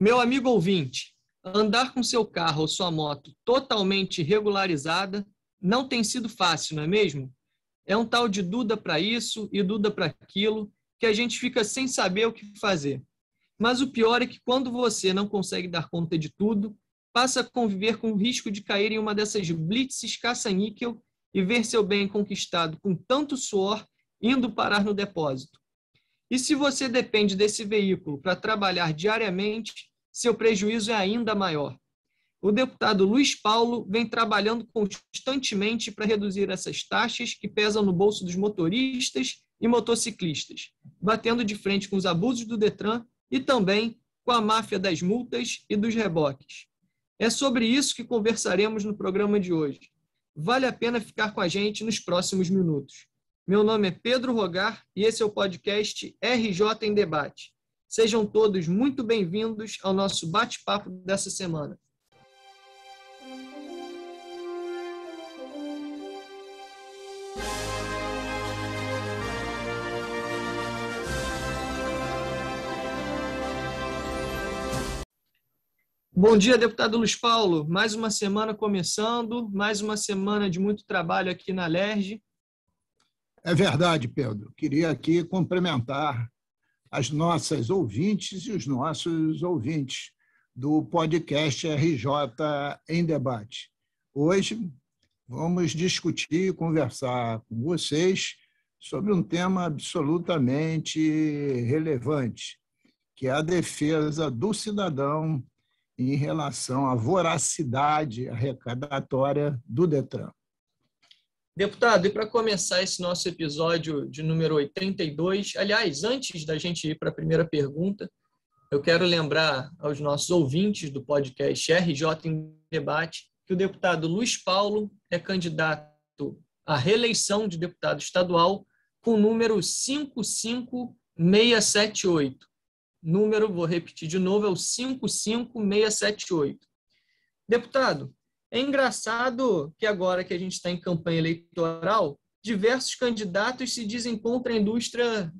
Meu amigo ouvinte, andar com seu carro ou sua moto totalmente regularizada não tem sido fácil, não é mesmo? É um tal de Duda para isso e Duda para aquilo, que a gente fica sem saber o que fazer. Mas o pior é que quando você não consegue dar conta de tudo, passa a conviver com o risco de cair em uma dessas blitzes caça-níquel e ver seu bem conquistado com tanto suor indo parar no depósito. E se você depende desse veículo para trabalhar diariamente, seu prejuízo é ainda maior. O deputado Luiz Paulo vem trabalhando constantemente para reduzir essas taxas que pesam no bolso dos motoristas e motociclistas, batendo de frente com os abusos do Detran e também com a máfia das multas e dos reboques. É sobre isso que conversaremos no programa de hoje. Vale a pena ficar com a gente nos próximos minutos. Meu nome é Pedro Rogar e esse é o podcast RJ em Debate. Sejam todos muito bem-vindos ao nosso bate-papo dessa semana. Bom dia, deputado Luiz Paulo. Mais uma semana começando, mais uma semana de muito trabalho aqui na LERJ. É verdade, Pedro. Queria aqui cumprimentar as nossas ouvintes e os nossos ouvintes do podcast RJ em Debate. Hoje vamos discutir e conversar com vocês sobre um tema absolutamente relevante, que é a defesa do cidadão em relação à voracidade arrecadatória do Detran. Deputado, e para começar esse nosso episódio de número 82, aliás, antes da gente ir para a primeira pergunta, eu quero lembrar aos nossos ouvintes do podcast RJ em Debate que o deputado Luiz Paulo é candidato à reeleição de deputado estadual com o número 55678. Número, vou repetir de novo, é o 55678. Deputado, é engraçado que agora que a gente está em campanha eleitoral, diversos candidatos se dizem contra a indústria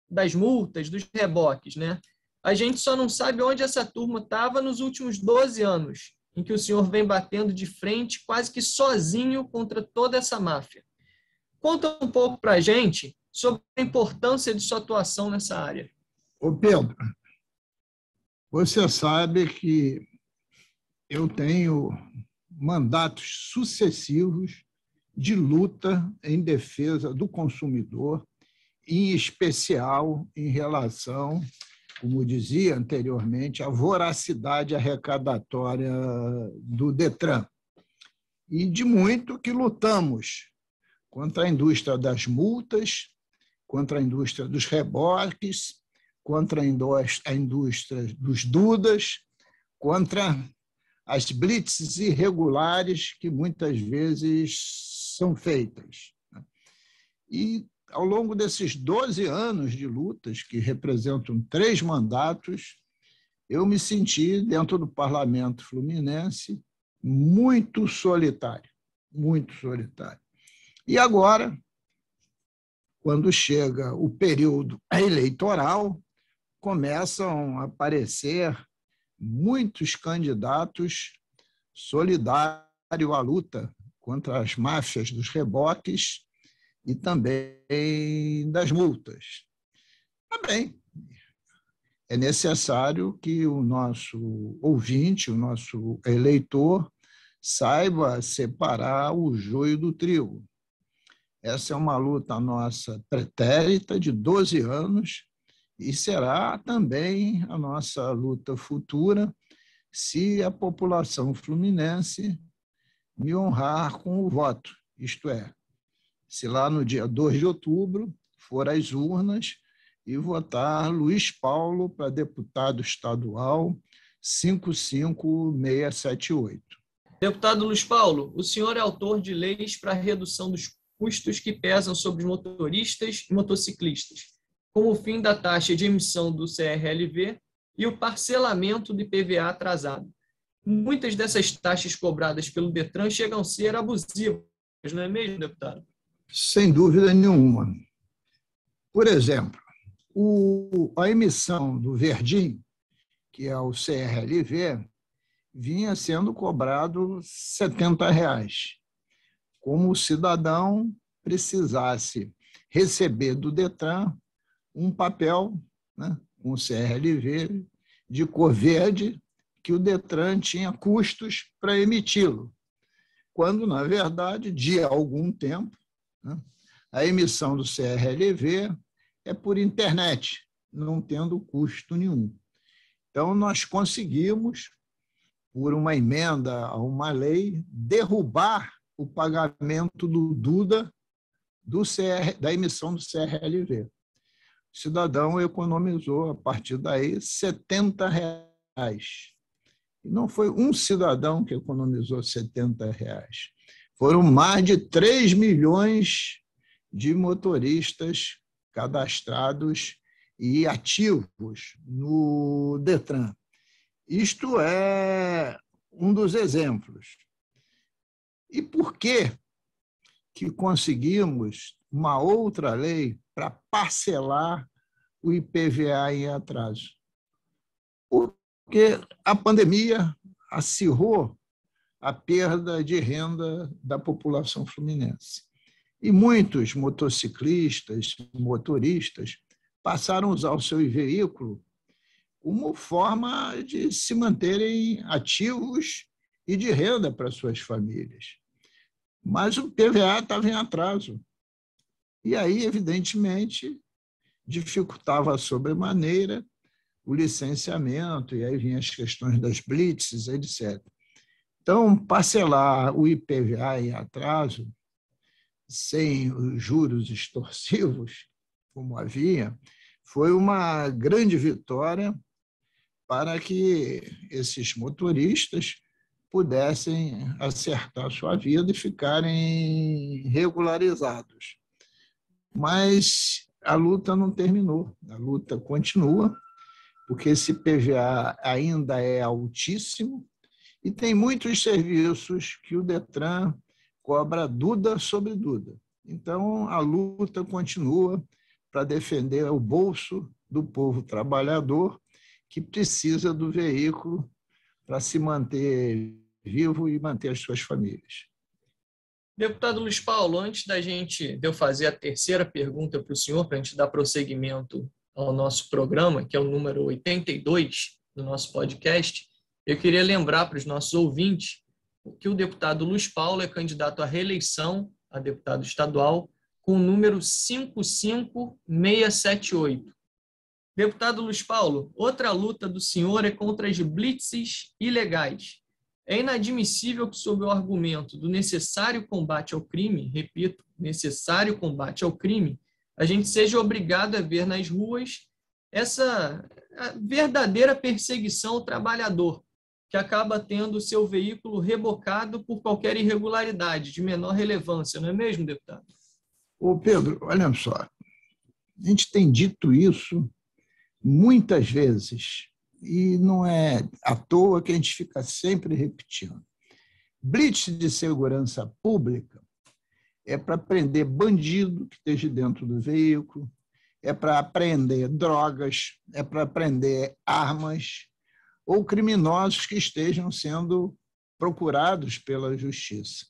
das multas, dos reboques, né? A gente só não sabe onde essa turma estava nos últimos 12 anos, em que o senhor vem batendo de frente quase que sozinho contra toda essa máfia. Conta um pouco para a gente sobre a importância de sua atuação nessa área. Ô Pedro, você sabe que eu tenho mandatos sucessivos de luta em defesa do consumidor, em especial em relação, como dizia anteriormente, à voracidade arrecadatória do Detran. E de muito que lutamos contra a indústria das multas, contra a indústria dos reboques, contra a indústria dos dudas, contra as blitzes irregulares que muitas vezes são feitas. E, ao longo desses 12 anos de lutas, que representam 3 mandatos, eu me senti, dentro do Parlamento Fluminense, muito solitário, muito solitário. E agora, quando chega o período eleitoral, começam a aparecer muitos candidatos solidários à luta contra as máfias dos reboques e também das multas. Também é necessário que o nosso ouvinte, o nosso eleitor, saiba separar o joio do trigo. Essa é uma luta nossa pretérita de 12 anos, e será também a nossa luta futura se a população fluminense me honrar com o voto. Isto é, se lá no dia 2 de outubro for às urnas e votar Luiz Paulo para deputado estadual 55678. Deputado Luiz Paulo, o senhor é autor de leis para a redução dos custos que pesam sobre os motoristas e motociclistas, como o fim da taxa de emissão do CRLV e o parcelamento do IPVA atrasado. Muitas dessas taxas cobradas pelo Detran chegam a ser abusivas, não é mesmo, deputado? Sem dúvida nenhuma. Por exemplo, a emissão do verdinho, que é o CRLV, vinha sendo cobrado R$ 70, como o cidadão precisasse receber do Detran um papel, né, com o CRLV de cor verde, que o Detran tinha custos para emiti-lo, quando, na verdade, de algum tempo, né, a emissão do CRLV é por internet, não tendo custo nenhum. Então, nós conseguimos, por uma emenda a uma lei, derrubar o pagamento do Duda da emissão do CRLV. O cidadão economizou, a partir daí, R$ 70. E não foi um cidadão que economizou R$ 70. Foram mais de 3 milhões de motoristas cadastrados e ativos no Detran. Isto é um dos exemplos. E por que conseguimos uma outra lei para parcelar o IPVA em atraso? Porque a pandemia acirrou a perda de renda da população fluminense. E muitos motociclistas, motoristas, passaram a usar o seu veículo como forma de se manterem ativos e de renda para suas famílias. Mas o PVA estava em atraso. E aí, evidentemente, dificultava sobremaneira o licenciamento, e aí vinham as questões das blitzes, etc. Então, parcelar o IPVA em atraso, sem os juros extorsivos, como havia, foi uma grande vitória para que esses motoristas pudessem acertar sua vida e ficarem regularizados. Mas a luta não terminou, a luta continua, porque esse PVA ainda é altíssimo e tem muitos serviços que o Detran cobra Duda sobre Duda. Então, a luta continua para defender o bolso do povo trabalhador que precisa do veículo para se manter vivo e manter as suas famílias. Deputado Luiz Paulo, antes de eu fazer a terceira pergunta para o senhor, para a gente dar prosseguimento ao nosso programa, que é o número 82 do nosso podcast, eu queria lembrar para os nossos ouvintes que o deputado Luiz Paulo é candidato à reeleição a deputado estadual com o número 55678. Deputado Luiz Paulo, outra luta do senhor é contra as blitzes ilegais. É inadmissível que, sob o argumento do necessário combate ao crime, repito, necessário combate ao crime, a gente seja obrigado a ver nas ruas essa verdadeira perseguição ao trabalhador, que acaba tendo o seu veículo rebocado por qualquer irregularidade de menor relevância, não é mesmo, deputado? Ô Pedro, olha só, a gente tem dito isso muitas vezes, e não é à toa que a gente fica sempre repetindo. Blitz de segurança pública é para prender bandido que esteja dentro do veículo, é para apreender drogas, é para apreender armas ou criminosos que estejam sendo procurados pela justiça.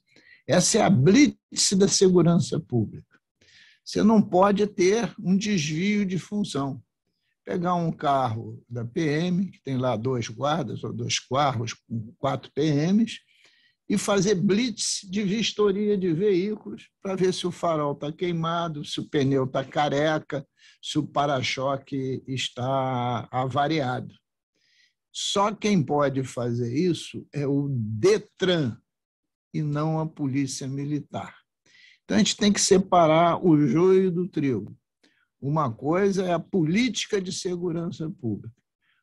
Essa é a blitz da segurança pública. Você não pode ter um desvio de função. Pegar um carro da PM, que tem lá 2 guardas ou 2 carros com 4 PMs, e fazer blitz de vistoria de veículos para ver se o farol está queimado, se o pneu está careca, se o para-choque está avariado. Só quem pode fazer isso é o Detran e não a Polícia Militar. Então, a gente tem que separar o joio do trigo. Uma coisa é a política de segurança pública,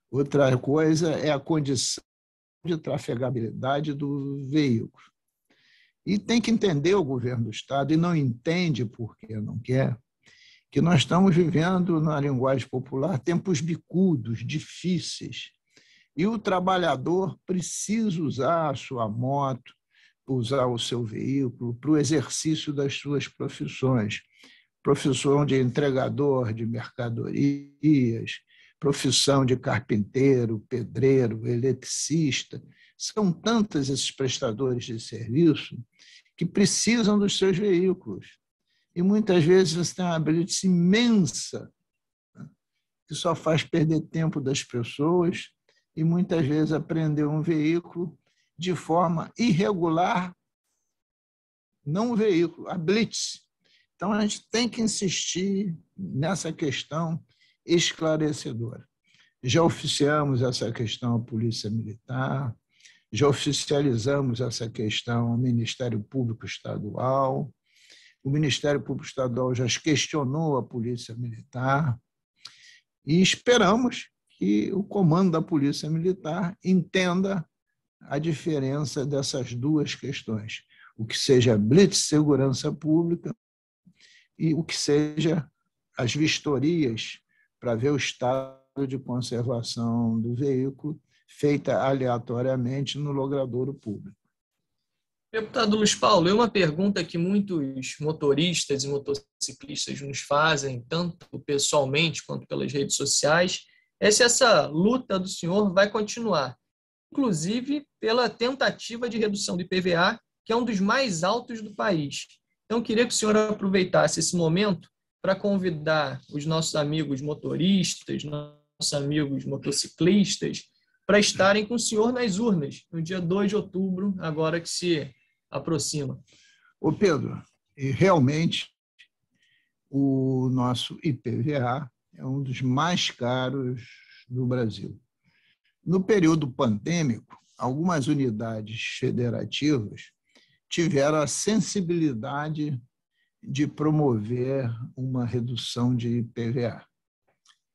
outra coisa é a condição de trafegabilidade do veículo. E tem que entender o governo do Estado, e não entende porque não quer, que nós estamos vivendo, na linguagem popular, tempos bicudos, difíceis, e o trabalhador precisa usar a sua moto, usar o seu veículo para o exercício das suas profissões. Profissão de entregador de mercadorias, profissão de carpinteiro, pedreiro, eletricista. São tantos esses prestadores de serviço que precisam dos seus veículos. E muitas vezes você tem uma blitz imensa, né, que só faz perder tempo das pessoas e muitas vezes apreender um veículo de forma irregular, não o veículo, a blitz. Então, a gente tem que insistir nessa questão esclarecedora. Já oficiamos essa questão à Polícia Militar, já oficializamos essa questão ao Ministério Público Estadual, o Ministério Público Estadual já questionou a Polícia Militar e esperamos que o comando da Polícia Militar entenda a diferença dessas duas questões, o que seja blitz segurança pública e o que seja as vistorias para ver o estado de conservação do veículo feita aleatoriamente no logradouro público. Deputado Luiz Paulo, é uma pergunta que muitos motoristas e motociclistas nos fazem, tanto pessoalmente quanto pelas redes sociais, é se essa luta do senhor vai continuar, inclusive pela tentativa de redução do IPVA, que é um dos mais altos do país. Então, queria que o senhor aproveitasse esse momento para convidar os nossos amigos motoristas, nossos amigos motociclistas, para estarem com o senhor nas urnas, no dia 2 de outubro, agora que se aproxima. Ô Pedro, realmente o nosso IPVA é um dos mais caros do Brasil. No período pandêmico, algumas unidades federativas tiveram a sensibilidade de promover uma redução de IPVA.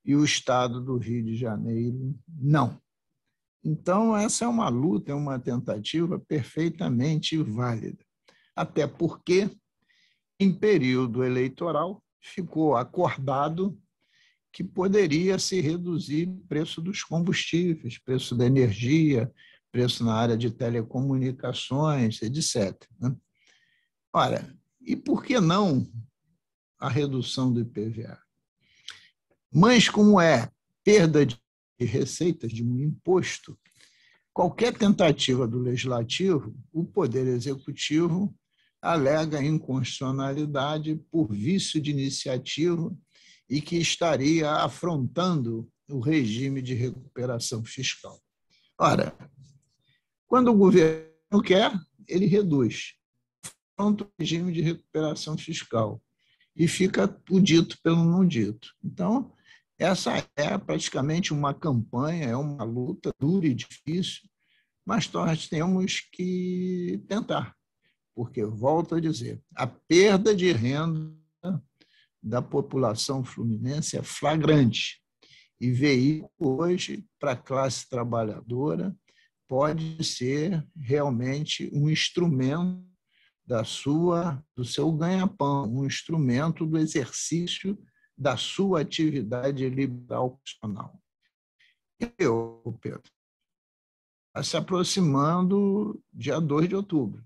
E o Estado do Rio de Janeiro, não. Então, essa é uma luta, é uma tentativa perfeitamente válida. Até porque, em período eleitoral, ficou acordado que poderia se reduzir o preço dos combustíveis, preço da energia, preço na área de telecomunicações, etc. Ora, e por que não a redução do IPVA? Mas como é perda de receitas de um imposto, qualquer tentativa do Legislativo, o Poder Executivo alega inconstitucionalidade por vício de iniciativa e que estaria afrontando o regime de recuperação fiscal. Ora, quando o governo quer, ele reduz, afronta o regime de recuperação fiscal e fica o dito pelo não dito. Então, essa é praticamente uma campanha, é uma luta dura e difícil, mas nós temos que tentar, porque, volto a dizer, a perda de renda da população fluminense é flagrante. E veículo hoje, para a classe trabalhadora, pode ser realmente um instrumento do seu ganha-pão, um instrumento do exercício da sua atividade liberal profissional. E eu, Pedro, está se aproximando dia 2 de outubro,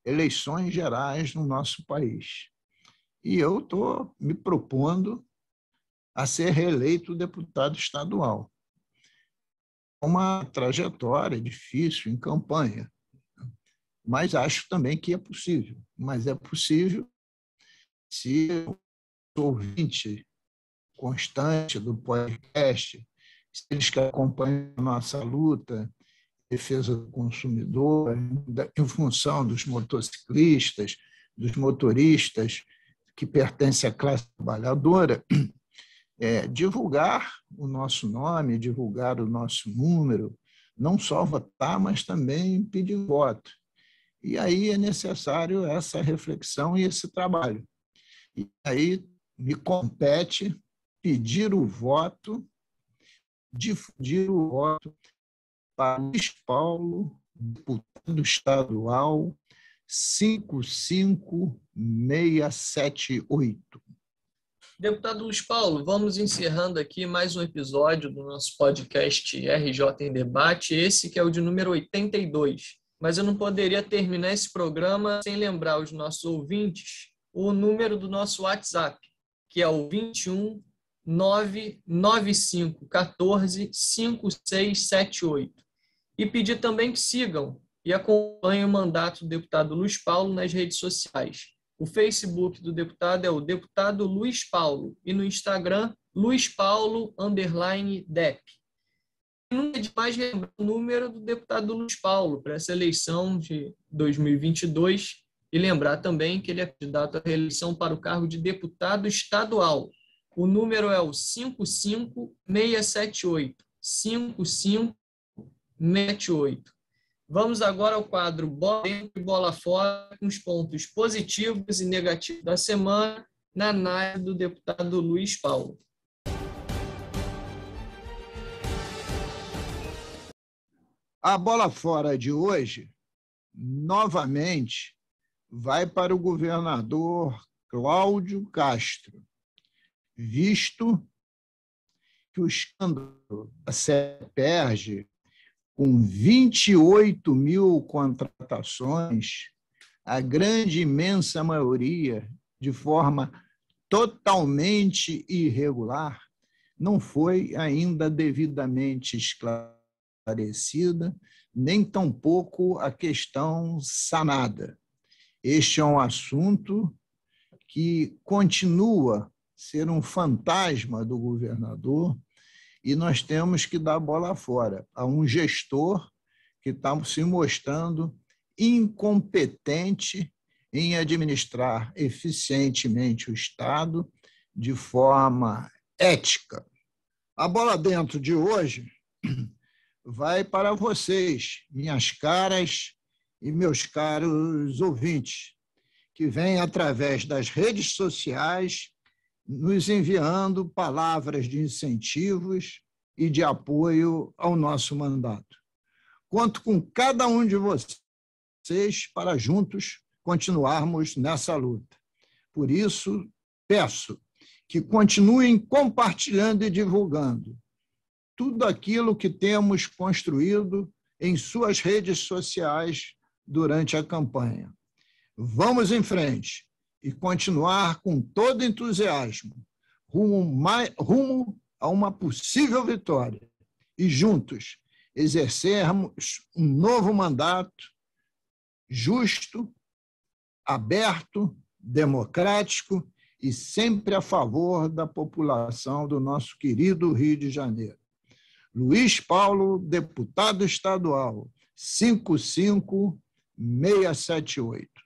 eleições gerais no nosso país. E eu estou me propondo a ser reeleito deputado estadual. Uma trajetória difícil em campanha, mas acho também que é possível. Mas é possível se o ouvinte constante do podcast, se eles que acompanham a nossa luta, defesa do consumidor, em função dos motociclistas, dos motoristas que pertencem à classe trabalhadora, divulgar o nosso nome, divulgar o nosso número, não só votar, mas também pedir voto. E aí é necessário essa reflexão e esse trabalho. E aí me compete pedir o voto, difundir o voto para Luiz Paulo, deputado estadual 55678. Deputado Luiz Paulo, vamos encerrando aqui mais um episódio do nosso podcast RJ em Debate, esse que é o de número 82. Mas eu não poderia terminar esse programa sem lembrar os nossos ouvintes o número do nosso WhatsApp, que é o 21 995145678. E pedir também que sigam e acompanhem o mandato do deputado Luiz Paulo nas redes sociais. O Facebook do deputado é o deputado Luiz Paulo e no Instagram, luispaulo_dep. Nunca é demais lembrar o número do deputado Luiz Paulo para essa eleição de 2022 e lembrar também que ele é candidato à reeleição para o cargo de deputado estadual. O número é o 55678. 55678. Vamos agora ao quadro Bola Dentro e Bola Fora, com os pontos positivos e negativos da semana, na análise do deputado Luiz Paulo. A bola fora de hoje, novamente, vai para o governador Cláudio Castro, visto que o escândalo da CEPERJ, com 28 mil contratações, a grande imensa maioria de forma totalmente irregular, não foi ainda devidamente esclarecida, nem tampouco a questão sanada. Este é um assunto que continua a ser um fantasma do governador e nós temos que dar bola fora a um gestor que está se mostrando incompetente em administrar eficientemente o Estado de forma ética. A bola dentro de hoje vai para vocês, minhas caras e meus caros ouvintes, que vêm através das redes sociais nos enviando palavras de incentivos e de apoio ao nosso mandato. Conto com cada um de vocês para juntos continuarmos nessa luta. Por isso, peço que continuem compartilhando e divulgando tudo aquilo que temos construído em suas redes sociais durante a campanha. Vamos em frente e continuar com todo entusiasmo rumo a uma possível vitória e juntos exercermos um novo mandato justo, aberto, democrático e sempre a favor da população do nosso querido Rio de Janeiro. Luiz Paulo, deputado estadual, 55678.